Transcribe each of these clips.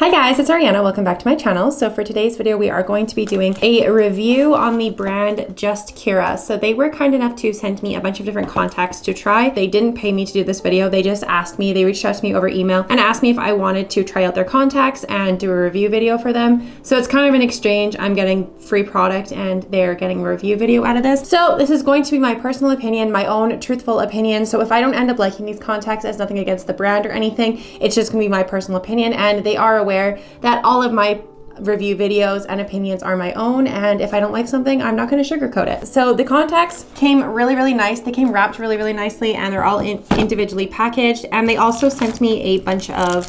Hi guys, it's Ariana. Welcome back to my channel. So for today's video, we are going to be doing a review on the brand Just4kira. So they were kind enough to send me a bunch of different contacts to try. They didn't pay me to do this video. They just asked me, they reached out to me over email and asked me if I wanted to try out their contacts and do a review video for them. So it's kind of an exchange. I'm getting free product and they're getting a review video out of this. So this is going to be my personal opinion, my own truthful opinion. So if I don't end up liking these contacts, it's nothing against the brand or anything. It's just gonna be my personal opinion, and they are aware that all of my review videos and opinions are my own, and if I don't like something, I'm not going to sugarcoat it. So the contacts came really nice. They came wrapped really nicely, and they're all individually packaged, and they also sent me a bunch of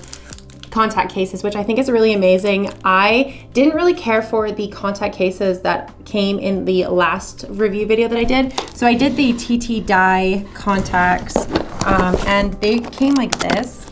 contact cases, which I think is really amazing. I didn't really care for the contact cases that came in the last review video that I did. So I did the TT dye contacts, and they came like this.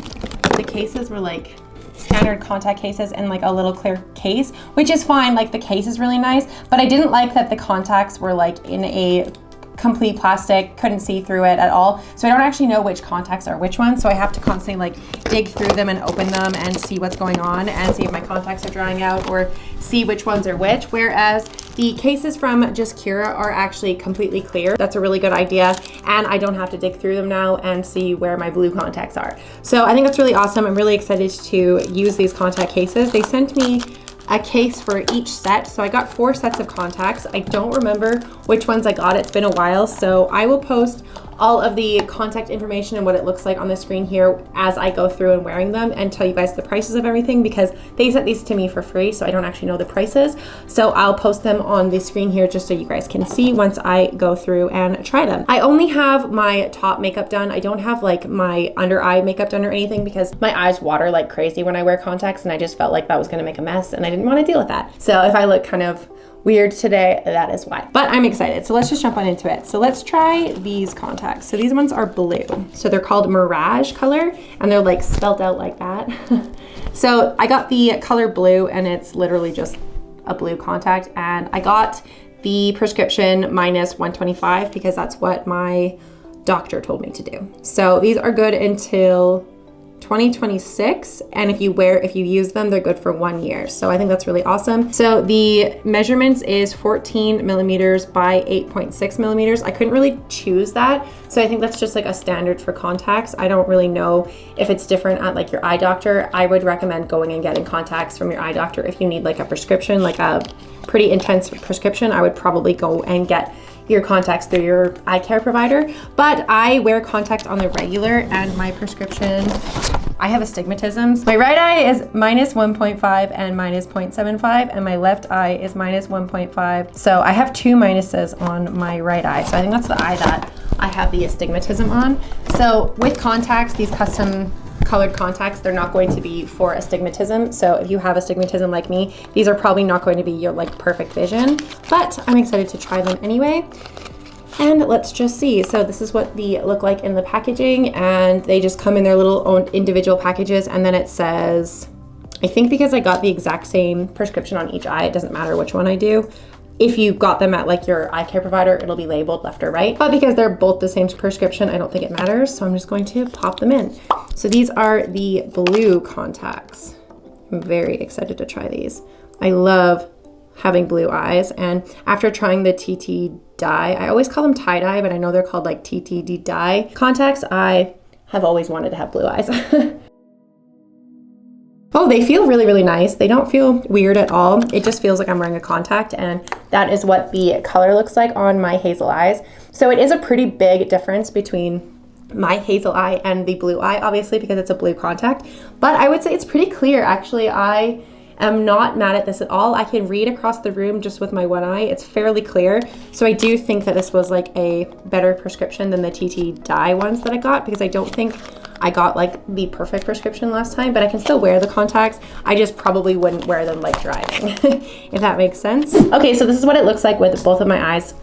The cases were like standard contact cases in like a little clear case, which is fine. Like the case is really nice, but I didn't like that the contacts were like in a complete plastic, couldn't see through it at all. So I don't actually know which contacts are which ones. So I have to constantly like dig through them and open them and see what's going on and see if my contacts are drying out or see which ones are which. Whereas the cases from Just4kira are actually completely clear. That's a really good idea. And I don't have to dig through them now and see where my blue contacts are. So I think that's really awesome. I'm really excited to use these contact cases. They sent me a case for each set. So I got 4 sets of contacts. I don't remember which ones I got. It's been a while. So I will post all of the contact information and what it looks like on the screen here as I go through and wearing them and tell you guys the prices of everything, because they sent these to me for free, so I don't actually know the prices. So I'll post them on the screen here just so you guys can see once I go through and try them. I only have my top makeup done. I don't have like my under eye makeup done or anything because my eyes water like crazy when I wear contacts, and I just felt like that was gonna make a mess and I didn't want to deal with that. So if I look kind of weird today, that is why. But I'm excited, so let's just jump on into it. So let's try these contacts. So these ones are blue. So they're called Mirage color, and they're like spelled out like that. So I got the color blue, and it's literally just a blue contact, and I got the prescription -125 because that's what my doctor told me to do. So these are good until 2026, and if you use them, they're good for 1 year. So I think that's really awesome. So the measurements is 14 millimeters by 8.6 millimeters. I couldn't really choose that, so I think that's just like a standard for contacts. I don't really know if it's different at like your eye doctor. I would recommend going and getting contacts from your eye doctor if you need like a prescription, like a pretty intense prescription. I would probably go and get your contacts through your eye care provider, but I wear contacts on the regular, and my prescription, I have astigmatism. My right eye is -1.5 and -0.75, and my left eye is -1.5. So I have 2 minuses on my right eye. So I think that's the eye that I have the astigmatism on. So with contacts, these custom colored contacts, they're not going to be for astigmatism. So if you have astigmatism like me, these are probably not going to be your like perfect vision, but I'm excited to try them anyway. And let's just see. So this is what they look like in the packaging, and they just come in their little own individual packages. And then it says, I think because I got the exact same prescription on each eye, it doesn't matter which one I do. If you got them at like your eye care provider, it'll be labeled left or right. But because they're both the same prescription, I don't think it matters. So I'm just going to pop them in. So these are the blue contacts. I'm very excited to try these. I love having blue eyes. And after trying the TT dye, I always call them tie dye, but I know they're called like TT dye contacts. I have always wanted to have blue eyes. Oh, they feel really nice. They don't feel weird at all. It just feels like I'm wearing a contact, and that is what the color looks like on my hazel eyes. So it is a pretty big difference between my hazel eye and the blue eye, obviously, because it's a blue contact. But I would say it's pretty clear, actually. I am not mad at this at all. I can read across the room just with my one eye. It's fairly clear. So I do think that this was like a better prescription than the TT dye ones that I got, because I don't think I got like the perfect prescription last time, but I can still wear the contacts. I just probably wouldn't wear them like driving, if that makes sense. Okay, so this is what it looks like with both of my eyes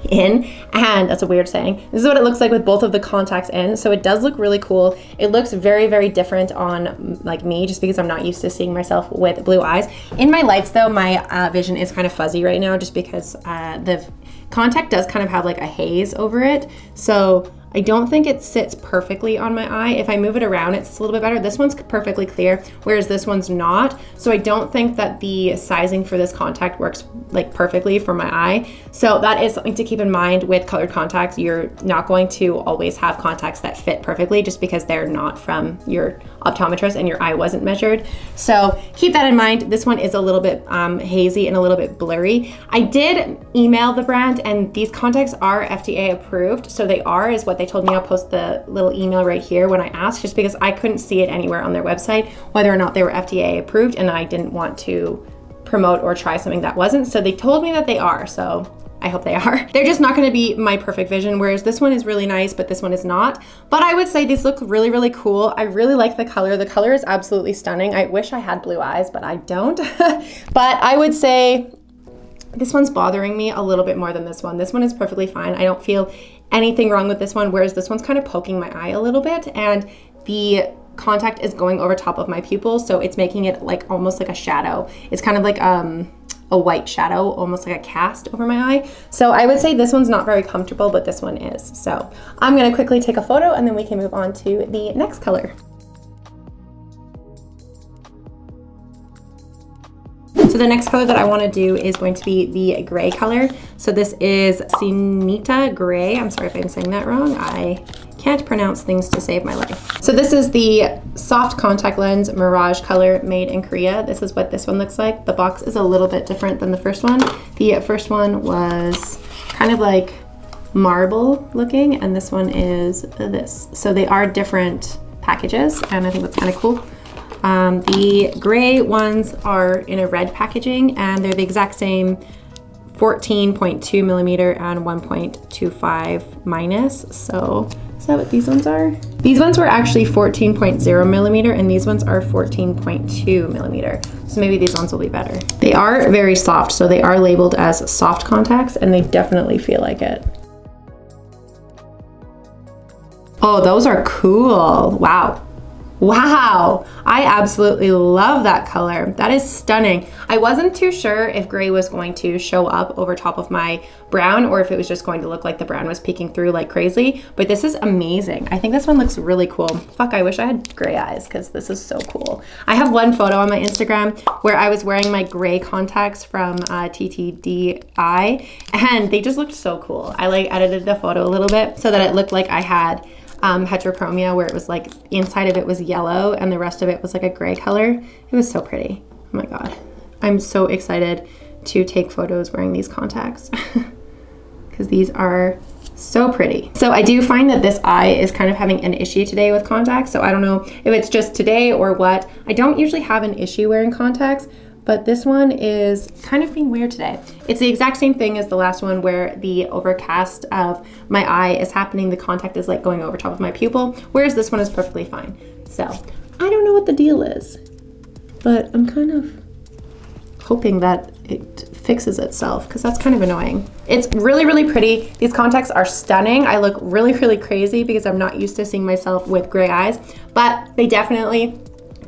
in, and that's a weird saying. This is what it looks like with both of the contacts in. So it does look really cool. It looks very different on like me, just because I'm not used to seeing myself with blue eyes. In my lights though, my vision is kind of fuzzy right now, just because the contact does kind of have like a haze over it. So I don't think it sits perfectly on my eye. If I move it around, it's a little bit better. This one's perfectly clear, whereas this one's not. So I don't think that the sizing for this contact works like perfectly for my eye. So that is something to keep in mind with colored contacts. You're not going to always have contacts that fit perfectly just because they're not from your optometrist and your eye wasn't measured. So keep that in mind. This one is a little bit hazy and a little bit blurry. I did email the brand and these contacts are FDA approved. So they are, is what they told me. I'll post the little email right here when I asked, just because I couldn't see it anywhere on their website, whether or not they were FDA approved, and I didn't want to promote or try something that wasn't. So they told me that they are, so I hope they are. They're just not gonna be my perfect vision, whereas this one is really nice, but this one is not. But I would say these look really, really cool. I really like the color. The color is absolutely stunning. I wish I had blue eyes, but I don't. But I would say this one's bothering me a little bit more than this one. This one is perfectly fine. I don't feel anything wrong with this one, whereas this one's kind of poking my eye a little bit, and the contact is going over top of my pupil, so it's making it like almost like a shadow. It's kind of like a white shadow, almost like a cast over my eye. So I would say this one's not very comfortable, but this one is. So I'm gonna quickly take a photo and then we can move on to the next color. So the next color that I want to do is going to be the gray color. So this is CYNITA gray. I'm sorry if I'm saying that wrong. I can't pronounce things to save my life. So this is the soft contact lens Mirage color made in Korea. This is what this one looks like. The box is a little bit different than the first one. The first one was kind of like marble looking, and this one is this. So they are different packages, and I think that's kind of cool. The gray ones are in a red packaging, and they're the exact same 14.2 millimeter and 1.25 minus. So is that what these ones are? These ones were actually 14.0 millimeter, and these ones are 14.2 millimeter. So maybe these ones will be better. They are very soft, so they are labeled as soft contacts, and they definitely feel like it. Oh, those are cool. Wow. Wow, I absolutely love that color. That is stunning. I wasn't too sure if gray was going to show up over top of my brown or if it was just going to look like the brown was peeking through like crazy, but this is amazing. I think this one looks really cool. Fuck, I wish I had gray eyes because this is so cool. I have one photo on my Instagram where I was wearing my gray contacts from TTDI, and they just looked so cool. I like edited the photo a little bit so that it looked like I had heterochromia, where it was like inside of it was yellow and the rest of it was like a gray color. It was so pretty. Oh my god, I'm so excited to take photos wearing these contacts because these are so pretty. So I do find that this eye is kind of having an issue today with contacts, so I don't know if it's just today or what. I don't usually have an issue wearing contacts, but this one is kind of being weird today. It's the exact same thing as the last one where the overcast of my eye is happening. The contact is like going over top of my pupil, whereas this one is perfectly fine. So I don't know what the deal is, but I'm kind of hoping that it fixes itself because that's kind of annoying. It's really, really pretty. These contacts are stunning. I look really, really crazy because I'm not used to seeing myself with gray eyes, but they definitely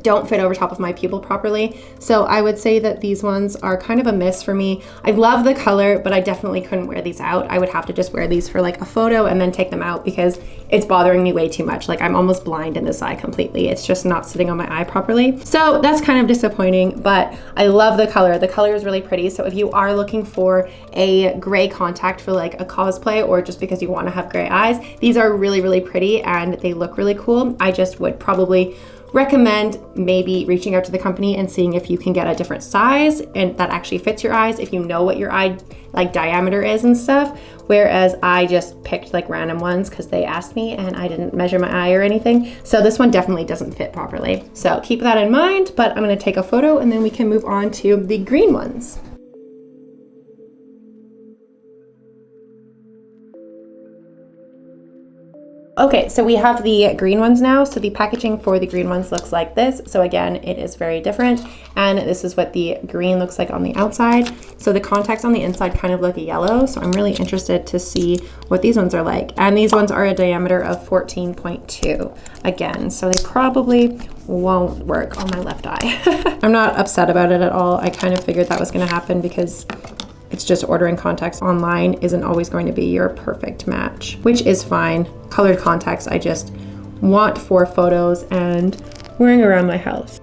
don't fit over top of my pupil properly. So I would say that these ones are kind of a miss for me. I love the color, but I definitely couldn't wear these out. I would have to just wear these for like a photo and then take them out because it's bothering me way too much. Like I'm almost blind in this eye completely. It's just not sitting on my eye properly. So that's kind of disappointing, but I love the color. The color is really pretty. So if you are looking for a gray contact for like a cosplay or just because you want to have gray eyes, these are really, really pretty and they look really cool. I just would probably recommend maybe reaching out to the company and seeing if you can get a different size and that actually fits your eyes, if you know what your eye like diameter is and stuff. Whereas I just picked like random ones because they asked me and I didn't measure my eye or anything. So this one definitely doesn't fit properly. So keep that in mind, but I'm gonna take a photo and then we can move on to the green ones. Okay, so we have the green ones now. So the packaging for the green ones looks like this. So again, it is very different. And this is what the green looks like on the outside. So the contacts on the inside kind of look yellow. So I'm really interested to see what these ones are like. And these ones are a diameter of 14.2 again. So they probably won't work on my left eye. I'm not upset about it at all. I kind of figured that was gonna happen because It's just ordering contacts online isn't always going to be your perfect match, which is fine. Colored contacts I just want for photos and wearing around my house.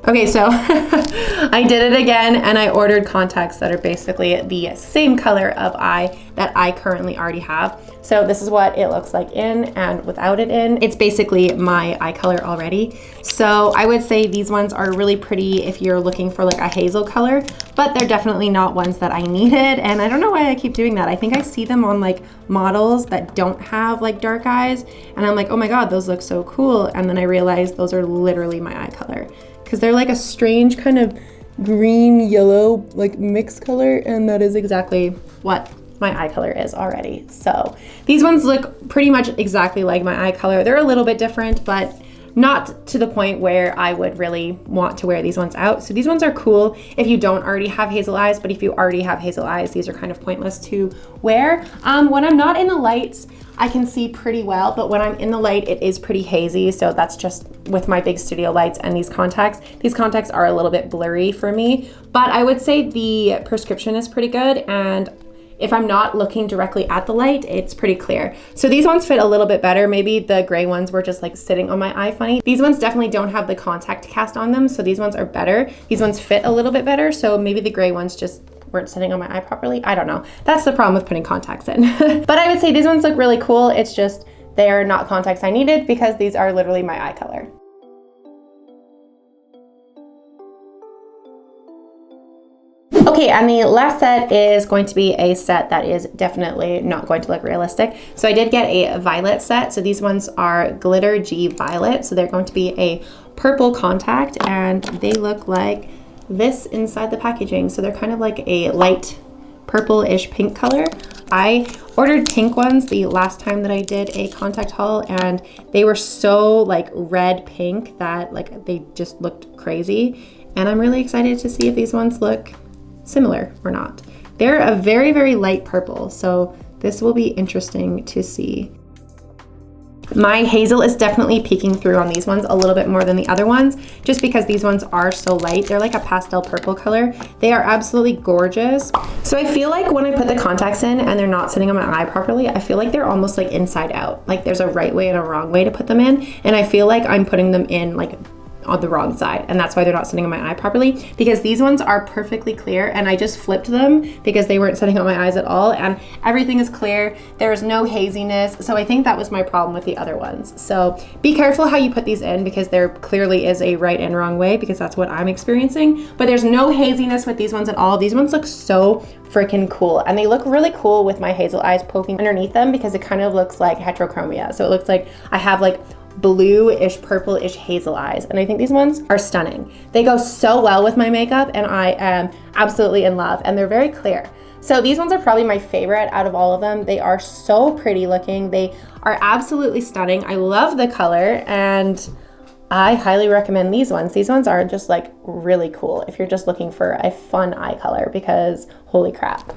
Okay, so I did it again and I ordered contacts that are basically the same color of eye that I currently already have. So this is what it looks like in and without it in. It's basically my eye color already. So I would say these ones are really pretty if you're looking for like a hazel color, but they're definitely not ones that I needed. And I don't know why I keep doing that. I think I see them on like models that don't have like dark eyes. And I'm like, oh my God, those look so cool. And then I realize those are literally my eye color, because they're like a strange kind of green yellow like mixed color, and that is exactly what my eye color is already. So these ones look pretty much exactly like my eye color. They're a little bit different, but not to the point where I would really want to wear these ones out. So these ones are cool if you don't already have hazel eyes, but if you already have hazel eyes, these are kind of pointless to wear. When I'm not in the lights, I can see pretty well, but when I'm in the light, it is pretty hazy. So that's just with my big studio lights and these contacts. These contacts are a little bit blurry for me, but I would say the prescription is pretty good. And if I'm not looking directly at the light, it's pretty clear. So these ones fit a little bit better. Maybe the gray ones were just like sitting on my eye funny. These ones definitely don't have the contact cast on them, so these ones are better. These ones fit a little bit better, so maybe the gray ones just weren't sitting on my eye properly. I don't know. That's the problem with putting contacts in. But I would say these ones look really cool. It's just they are not contacts I needed because these are literally my eye color. Okay, and the last set is going to be a set that is definitely not going to look realistic. So I did get a violet set. So these ones are Glitter G Violet. So they're going to be a purple contact, and they look like this inside the packaging. So they're kind of like a light purple-ish pink color. I ordered pink ones the last time that I did a contact haul, and they were so like red pink that like they just looked crazy. And I'm really excited to see if these ones look similar or not. They're a very, very light purple, so this will be interesting to see. My hazel is definitely peeking through on these ones a little bit more than the other ones, just because these ones are so light. They're like a pastel purple color. They are absolutely gorgeous. So I feel like when I put the contacts in and they're not sitting on my eye properly, I feel like they're almost like inside out. Like there's a right way and a wrong way to put them in, and I feel like I'm putting them in like on the wrong side, and that's why they're not sitting on my eye properly, because these ones are perfectly clear, and I just flipped them because they weren't sitting on my eyes at all, and everything is clear. There's no haziness. So I think that was my problem with the other ones. So be careful how you put these in, because there clearly is a right and wrong way, because that's what I'm experiencing. But there's no haziness with these ones at all. These ones look so freaking cool, and they look really cool with my hazel eyes poking underneath them, because it kind of looks like heterochromia. So it looks like I have like blue-ish, purple-ish hazel eyes, and I think these ones are stunning. They go so well with my makeup, and I am absolutely in love, and they're very clear. So these ones are probably my favorite out of all of them. They are so pretty looking. They are absolutely stunning. I love the color, and I highly recommend these ones. These ones are just like really cool if you're just looking for a fun eye color, because holy crap.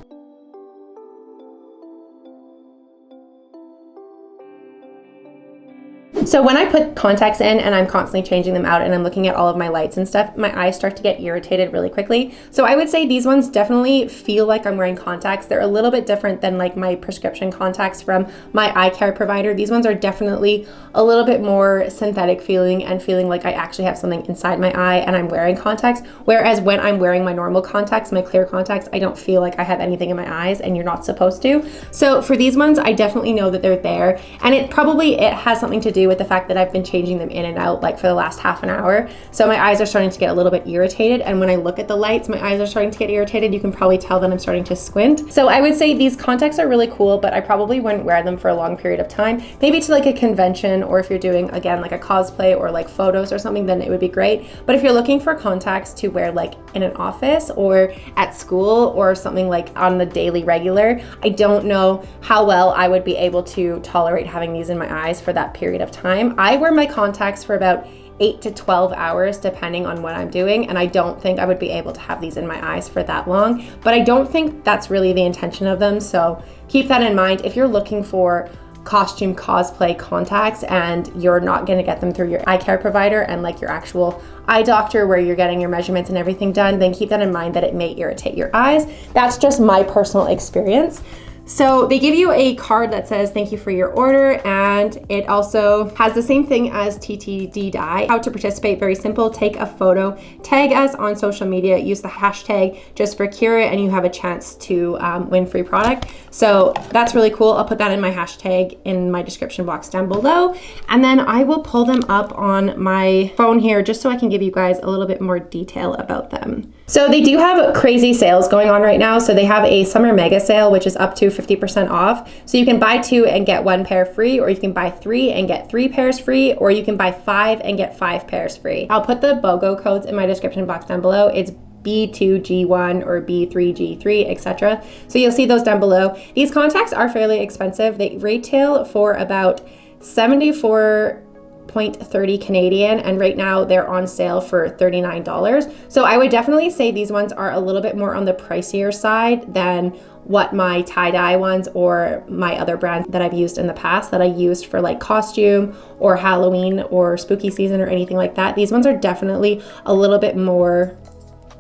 So when I put contacts in and I'm constantly changing them out and I'm looking at all of my lights and stuff, my eyes start to get irritated really quickly. So I would say these ones definitely feel like I'm wearing contacts. They're a little bit different than like my prescription contacts from my eye care provider. These ones are definitely a little bit more synthetic feeling and feeling like I actually have something inside my eye and I'm wearing contacts. Whereas when I'm wearing my normal contacts, my clear contacts, I don't feel like I have anything in my eyes, and you're not supposed to. So for these ones, I definitely know that they're there, and it has something to do with the fact that I've been changing them in and out like for the last half an hour. So my eyes are starting to get a little bit irritated, and when I look at the lights, my eyes are starting to get irritated. You can probably tell that I'm starting to squint. So I would say these contacts are really cool, but I probably wouldn't wear them for a long period of time. Maybe to like a convention, or if you're doing, again, like a cosplay or like photos or something, then it would be great. But if you're looking for contacts to wear like in an office or at school or something like on the daily regular, I don't know how well I would be able to tolerate having these in my eyes for that period of time. I wear my contacts for about 8 to 12 hours depending on what I'm doing, and I don't think I would be able to have these in my eyes for that long, but I don't think that's really the intention of them. So keep that in mind. If you're looking for costume cosplay contacts and you're not going to get them through your eye care provider and like your actual eye doctor where you're getting your measurements and everything done, then keep that in mind that it may irritate your eyes. That's just my personal experience. So they give you a card that says thank you for your order, and it also has the same thing as TTD dye. How to participate, very simple. Take a photo, tag us on social media, use the hashtag Just4kira, and you have a chance to win free product. So that's really cool. I'll put that in my hashtag in my description box down below, and then I will pull them up on my phone here just so I can give you guys a little bit more detail about them. So they do have crazy sales going on right now. So they have a summer mega sale, which is up to 50% off. So you can buy 2 and get 1 pair free, or you can buy 3 and get 3 pairs free, or you can buy 5 and get 5 pairs free. I'll put the BOGO codes in my description box down below. It's B2G1 or B3G3, etc. So you'll see those down below. These contacts are fairly expensive. They retail for about 74.30 Canadian, and right now they're on sale for $39. So I would definitely say these ones are a little bit more on the pricier side than what my tie-dye ones or my other brands that I've used in the past that I used for like costume or Halloween or spooky season or anything like that. These ones are definitely a little bit more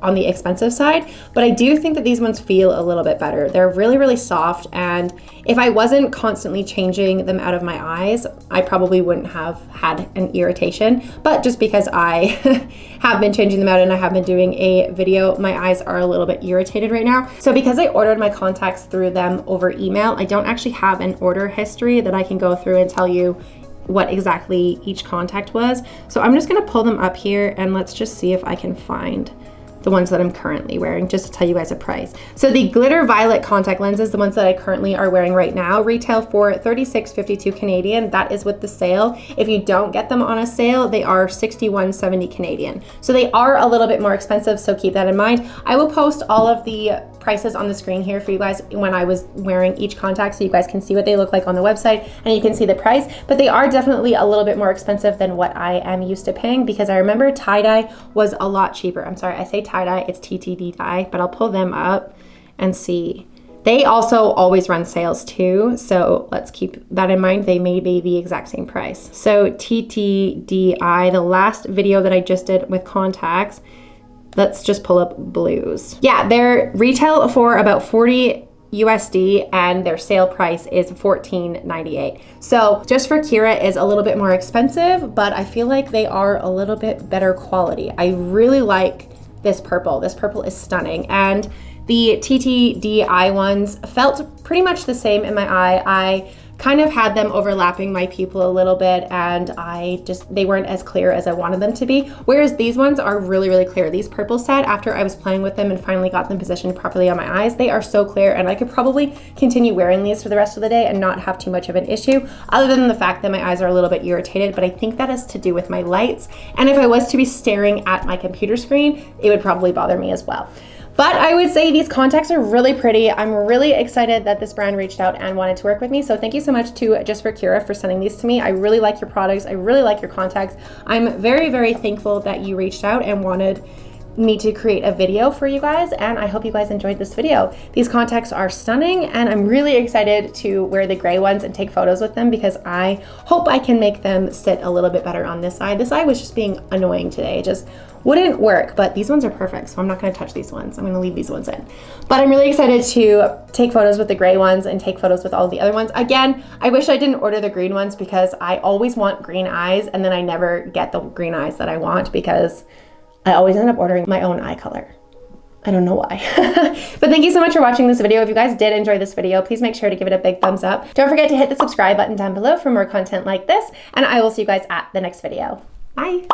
on the expensive side, but I do think that these ones feel a little bit better. They're really, really soft, and if I wasn't constantly changing them out of my eyes, I probably wouldn't have had an irritation, but just because I have been changing them out and I have been doing a video, my eyes are a little bit irritated right now. So because I ordered my contacts through them over email, I don't actually have an order history that I can go through and tell you what exactly each contact was. So I'm just gonna pull them up here and let's just see if I can find the ones that I'm currently wearing, just to tell you guys a price. So the glitter violet contact lenses, the ones that I currently are wearing right now, retail for $36.52 Canadian. That is with the sale. If you don't get them on a sale, they are $61.70 Canadian. So they are a little bit more expensive, so keep that in mind. I will post all of the prices on the screen here for you guys when I was wearing each contact so you guys can see what they look like on the website and you can see the price, but they are definitely a little bit more expensive than what I am used to paying, because I remember tie-dye was a lot cheaper. I'm sorry, I say tie-dye, it's TTD dye, but I'll pull them up and see. They also always run sales too, so let's keep that in mind. They may be the exact same price. So TTDI, the last video that I just did with contacts, let's just pull up blues. Yeah, they're retail for about 40 USD and their sale price is $14.98. So Just4kira is a little bit more expensive, but I feel like they are a little bit better quality. I really like this purple. This purple is stunning. And the TTDI ones felt pretty much the same in my eye. I kind of had them overlapping my pupil a little bit, and they weren't as clear as I wanted them to be. Whereas these ones are really, really clear. These purple set, after I was playing with them and finally got them positioned properly on my eyes, they are so clear, and I could probably continue wearing these for the rest of the day and not have too much of an issue, other than the fact that my eyes are a little bit irritated, but I think that is to do with my lights. And if I was to be staring at my computer screen, it would probably bother me as well. But I would say these contacts are really pretty. I'm really excited that this brand reached out and wanted to work with me. So thank you so much to Just4kira for sending these to me. I really like your products. I really like your contacts. I'm very, very thankful that you reached out and wanted me to create a video for you guys, and I hope you guys enjoyed this video. These contacts are stunning, and I'm really excited to wear the gray ones and take photos with them because I hope I can make them sit a little bit better on this eye. This eye was just being annoying today. It just wouldn't work, but these ones are perfect, so I'm not gonna touch these ones. I'm gonna leave these ones in. But I'm really excited to take photos with the gray ones and take photos with all the other ones. Again, I wish I didn't order the green ones because I always want green eyes, and then I never get the green eyes that I want because I always end up ordering my own eye color. I don't know why. But thank you so much for watching this video. If you guys did enjoy this video, please make sure to give it a big thumbs up. Don't forget to hit the subscribe button down below for more content like this, and I will see you guys at the next video. Bye.